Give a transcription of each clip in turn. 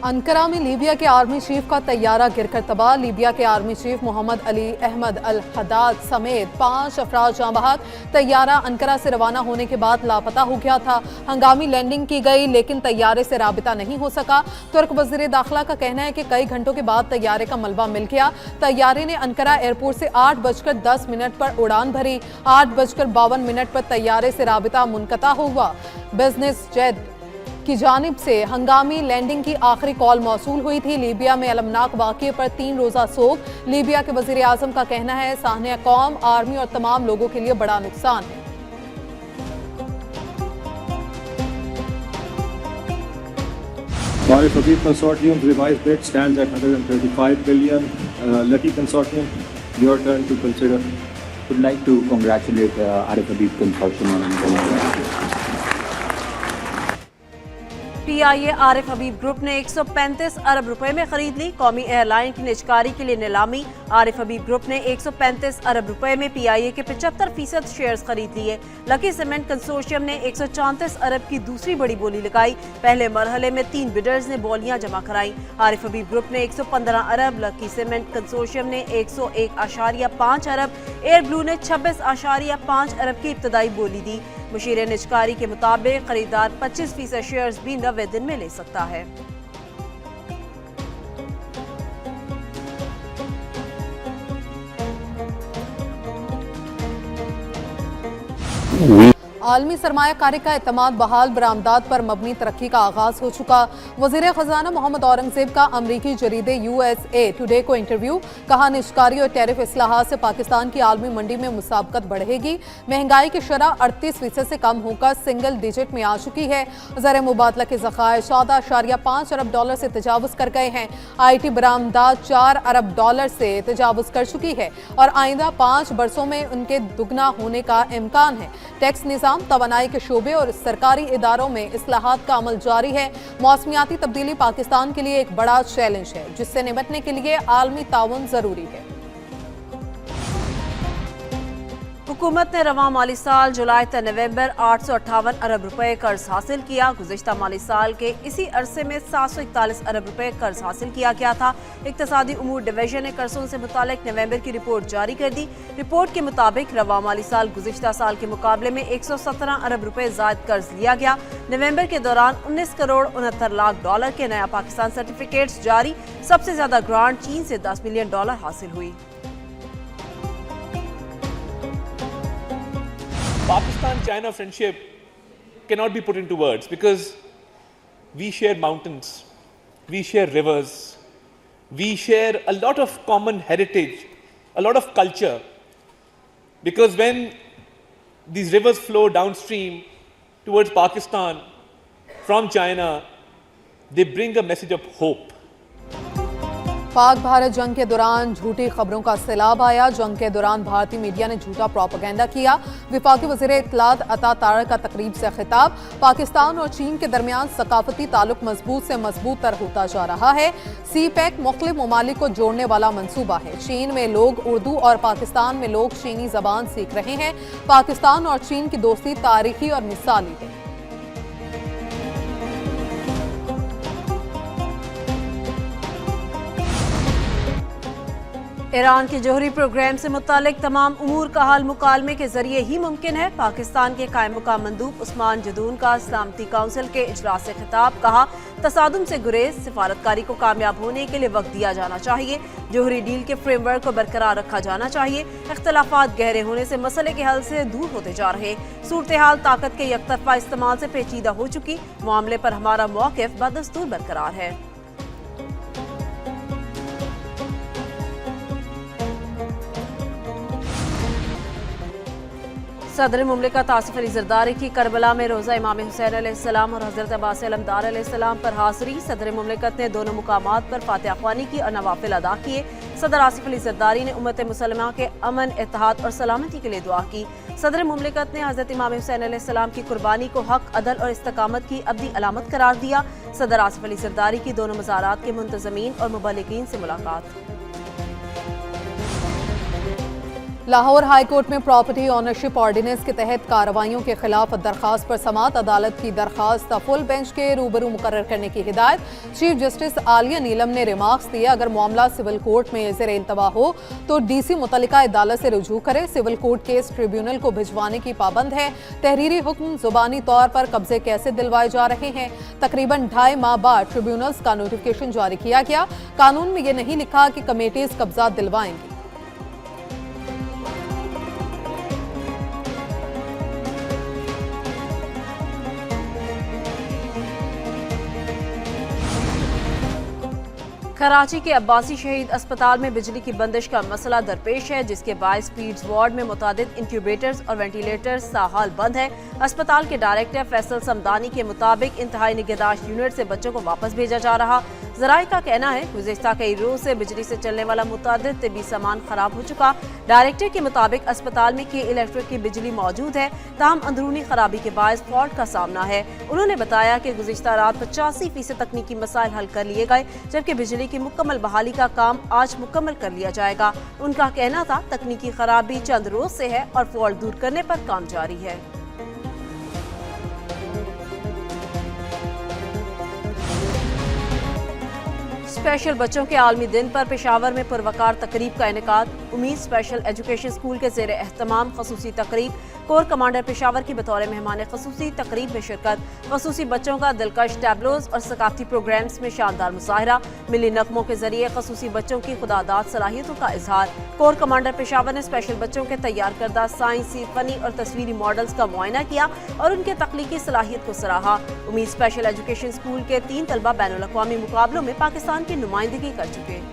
Ankara में Libya के army chief का तैयारा गिरकर तबाह। लीबिया के आर्मी चीफ मोहम्मद अली अहमद अल हदाद समेत 5 अफराद जाँ बहक। तैयारा अंकारा से रवाना होने के बाद लापता हो गया था। हंगामी लैंडिंग की गई लेकिन तैयारे से राबिता नहीं हो सका। तुर्क वजीर दाखिला का कहना है कि कई घंटों के बाद तैयारे का मलबा मिल गया। तैयारे ने अंकारा एयरपोर्ट से 8:10 पर उड़ान भरी। 8:52 पर तैयारे से राबिता मुनक़ता हुआ। बिजनेस जेट की जानिब से हंगामी लैंडिंग की आखिरी कॉल मौसूल हुई थी। लीबिया में अलमनाक वाक़ये पर 3 रोज़ा सोग। लीबिया के वज़ीर आज़म का कहना है साहने कौम, आर्मी और तमाम लोगों के लिए बड़ा नुकसान है। Arif Habib Consortium's revised bid stands at 135 billion. Lucky Consortium, your turn to consider. Would like to congratulate Arif Habib Consortium on PIA Arif Habib group ने 135 अरब रुपए में खरीद ली। कौमी एयरलाइन की निजकारी के लिए नीलामी। आरिफ हबीब ग्रुप ने 135 अरब रुपए में PIA के 75% शेयर्स खरीद लिए। लकी सीमेंट कंसोर्शियम ने 134 अरब की दूसरी बड़ी बोली लगाई। पहले मरहले में 3 बिडर्स ने बोलियां जमा कराई। आरिफ हबीब ग्रुप ने 115 अरब, लकी सीमेंट कंसोर्शियम ने 101.5 अरब, एयर ब्लू ने 26.5 अरब की इब्तदाई बोली दी। मुशीर निजकारी के मुताबिक खरीदार 25% शेयर्स भी 90 दिन में ले सकता है। आलमी सरमायाकारी का एतमाद बहाल, बरामदात पर मबनी तरक्की का आगाज हो चुका। वज़ीर ख़जाना मोहम्मद औरंगज़ेब का अमरीकी जरीदे USA टुडे को इंटरव्यू। कहा निजकारी और टैरिफ इस्लाहात से पाकिस्तान की आलमी मंडी में मुसाबकत बढ़ेगी। महंगाई की शरह 38% से कम होकर सिंगल डिजिट में आ चुकी है। ज़र मुबादला के ज़खायर 14.5 अरब डॉलर से तजावुज़ कर गए हैं। IT बरामदात 4 अरब डॉलर से तजावुज़ कर चुकी है और आइंदा 5 बरसों में उनके दुगना होने का इम्कान है। टैक्स निज़ाम, तवानाई के शोबे और सरकारी इदारों में इस्लाहात का अमल जारी है। मौसमियाती तब्दीली पाकिस्तान के लिए एक बड़ा चैलेंज है जिससे निपटने के लिए आलमी ताउन जरूरी है। हुकूमत ने रवां माली साल जुलाई से नवंबर 858 अरब रुपए कर्ज हासिल किया। गुज़िश्ता माली साल के इसी अरसे में 741 अरब रुपए कर्ज हासिल किया गया था। इक्तिसादी उमूर डिवीजन ने कर्जों से मुतालिक नवंबर की रिपोर्ट जारी कर दी। रिपोर्ट के मुताबिक रवां माली साल गुज़िश्ता साल के मुकाबले में 117 अरब रुपए ज़ायद कर्ज लिया गया। नवंबर के दौरान 19 करोड़ 69 लाख डॉलर के नया पाकिस्तान सर्टिफिकेट्स जारी। सबसे ज्यादा ग्रांट चीन से 10 मिलियन डॉलर हासिल हुई। Pakistan-China friendship cannot be put into words because we share mountains, we share rivers, we share a lot of common heritage, a lot of culture. Because when these rivers flow downstream towards Pakistan from China, they bring a message of hope. Pak Bharat जंग के दौरान झूठी खबरों का सैलाब आया। जंग के दौरान भारतीय मीडिया ने झूठा प्रोपेगेंडा किया। विफाकी वज़ीर इत्तलात अता तारक का तकरीब से खिताब। पाकिस्तान और चीन के दरमियान सकाफती ताल्लुक मजबूत से मजबूत तर होता जा रहा है। CPEC मुख्तलिफ ममालिक को जोड़ने वाला मंसूबा है। चीन में लोग उर्दू और पाकिस्तान में लोग चीनी जबान सीख रहे हैं। पाकिस्तान और चीन की दोस्ती तारीखी और मिसाली है। ईरान के जोहरी प्रोग्राम से मुतालिक तमाम उमूर का हल मुकालमे के जरिए ही मुमकिन है। पाकिस्तान के कायम मुकाम मंदूब उस्मान जदून का सलामती काउंसिल के इजलास से खिताब। कहा तसादुम से गुरेज, सिफारतकारी को कामयाब होने के लिए वक्त दिया जाना चाहिए। जोहरी डील के फ्रेमवर्क को बरकरार रखा जाना चाहिए। इख्तलाफात गहरे होने से मसले के हल से दूर होते जा रहे। सूरत हाल ताकत के यकतरफा इस्तेमाल से पेचीदा हो चुकी। मामले पर हमारा मौक़िफ़ बदस्तूर बरकरार है। सदर मुमलिकत आसिफ अली जरदारी की करबला में रोज़ा इमाम हुसैन अलैहिस्सलाम और हज़रत अब्बास अलमदार अलैहिस्सलाम पर हाज़री। सदर मुमलिकत ने दोनों मुकामात पर फातिहा ख्वानी की और नवाफिल अदा किए। सदर आसिफ अली जरदारी ने उम्मत मुसलमा के अमन, इत्तेहाद और सलामती के लिए दुआ की। सदर मुमलिकत ने हज़रत इमाम हुसैन अलैहिस्सलाम की कुर्बानी को हक, अदल और इस्तकामत की अब्दी अलामत करार दिया। सदर आसिफ अली जरदारी की दोनों मज़ारात के मुंतज़मीन और मुबल्लिगीन से मुलाकात। लाहौर हाई कोर्ट में प्रॉपर्टी ऑनरशिप ऑर्डिनेंस के तहत कार्रवाइयों के खिलाफ दरखास्त पर समाअत अदालत की दरखास्त फुल बेंच के रूबरू मुकर्रर करने की हिदायत। चीफ जस्टिस आलिया नीलम ने रिमार्क्स दिए, अगर मामला सिविल कोर्ट में ज़ेर इल्तवा हो तो डीसी मुतल्लिका अदालत से रुजू करे। सिविल कोर्ट केस ट्रिब्यूनल को भिजवाने की पाबंद है। तहरीरी हुक्म जुबानी तौर पर कब्जे कैसे दिलवाए जा रहे हैं। तकरीबन 2.5 माह बाद ट्रिब्यूनल्स का नोटिफिकेशन जारी किया गया। कानून में यह नहीं लिखा कि कमेटीज कब्जा दिलवाएंगी। कराची के अब्बासी शहीद अस्पताल में बिजली की बंदिश का मसला दरपेश है, जिसके बायस पीड्स वार्ड में मुतादिद इंक्यूबेटर्स और वेंटिलेटर्स साहाल बंद है। अस्पताल के डायरेक्टर फैसल समदानी के मुताबिक इंतहाई निगहदाश्त यूनिट से बच्चों को वापस भेजा जा रहा। ज़राए का कहना है गुज़िश्ता कई रोज से बिजली से चलने वाला मुतादिद तिबी सामान खराब हो चुका। डायरेक्टर के मुताबिक अस्पताल में के इलेक्ट्रिक की बिजली मौजूद है, ताहम अंदरूनी खराबी के बायस फॉल्ट का सामना है। उन्होंने बताया कि गुज़िश्ता रात 85% तकनीकी मसाइल हल कर लिए गए, जबकि बिजली की मुकम्मल बहाली का काम आज मुकम्मल कर लिया जाएगा। उनका कहना था तकनीकी खराबी चंद रोज से है और फॉल्ट दूर करने पर काम जारी है। स्पेशल बच्चों के आलमी दिन पर पेशावर में पुरवकार तकरीब का इनेकाद। उम्मीद स्पेशल एजुकेशन स्कूल के ज़ेर एहतमाम खसूसी तकरीब। कोर कमांडर पेशावर की बतौर मेहमान खसूसी तकरीब में शिरकत। खसूसी बच्चों का दिलकश टैबलोज और सकाफती प्रोग्राम्स में शानदार मुजाहरा। मिली नगमों के जरिए खसूसी बच्चों की खुदादाद सलाहियतों का इजहार। कोर कमांडर पेशावर ने स्पेशल बच्चों के तैयार करदा साइंसी, फनी और तस्वीरी मॉडल्स का मुआयना किया और उनके तख्लीकी सलाहियत को सराहा। उम्मीद स्पेशल एजुकेशन स्कूल के 3 तलबा बैनुल अक़वामी मुकाबलों में पाकिस्तान की नुमाइंदगी कर चुके।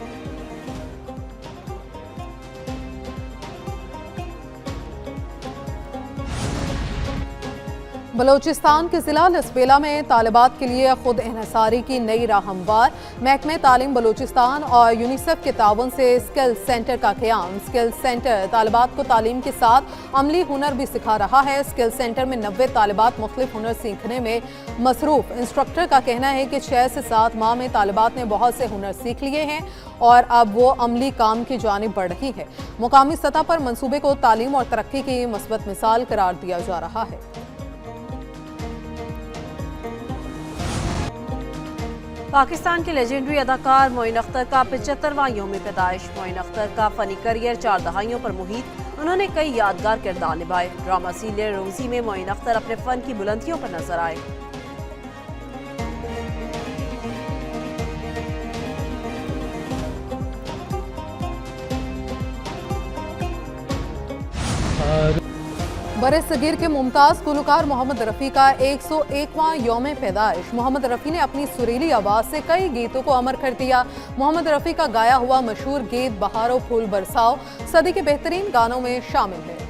बलोचिस्तान के जिला लसबेला में तालिबात के लिए खुद इन्हसारी की नई राह हमवार। महकमे तालीम बलोचिस्तान और यूनिसेफ के ताउन से स्किल सेंटर का क़याम। स्किल सेंटर तालिबात को तालीम के साथ अमली हुनर भी सिखा रहा है। स्किल सेंटर में 90 तालिबात मुख्तलिफ हुनर सीखने में मसरूफ। इंस्ट्रक्टर का कहना है कि 6 से 7 माह में तालिबात ने बहुत से हुनर सीख लिए हैं और अब वो अमली काम की जानिब बढ़ रही है। मुकामी सतह पर मंसूबे को तालीम और तरक्की की मुस्बत मिसाल करार दिया जा रहा है। पाकिस्तान के लेजेंडरी अदाकार मोइन अख्तर का 75वां यौम पैदाइश। मोइन अख्तर का फनी करियर 4 दहाइयों पर मुहित। उन्होंने कई यादगार किरदार निभाए। ड्रामा सीरियल रोजी में मोइन अख्तर अपने फन की बुलंदियों पर नजर आए। बरे-सगीर के मुमताज़ गुलकार मोहम्मद रफ़ी का 101वां यौम पैदाइश। मोहम्मद रफ़ी ने अपनी सुरीली आवाज़ से कई गीतों को अमर कर दिया। मोहम्मद रफ़ी का गाया हुआ मशहूर गीत बहारो फूल बरसाओ सदी के बेहतरीन गानों में शामिल है।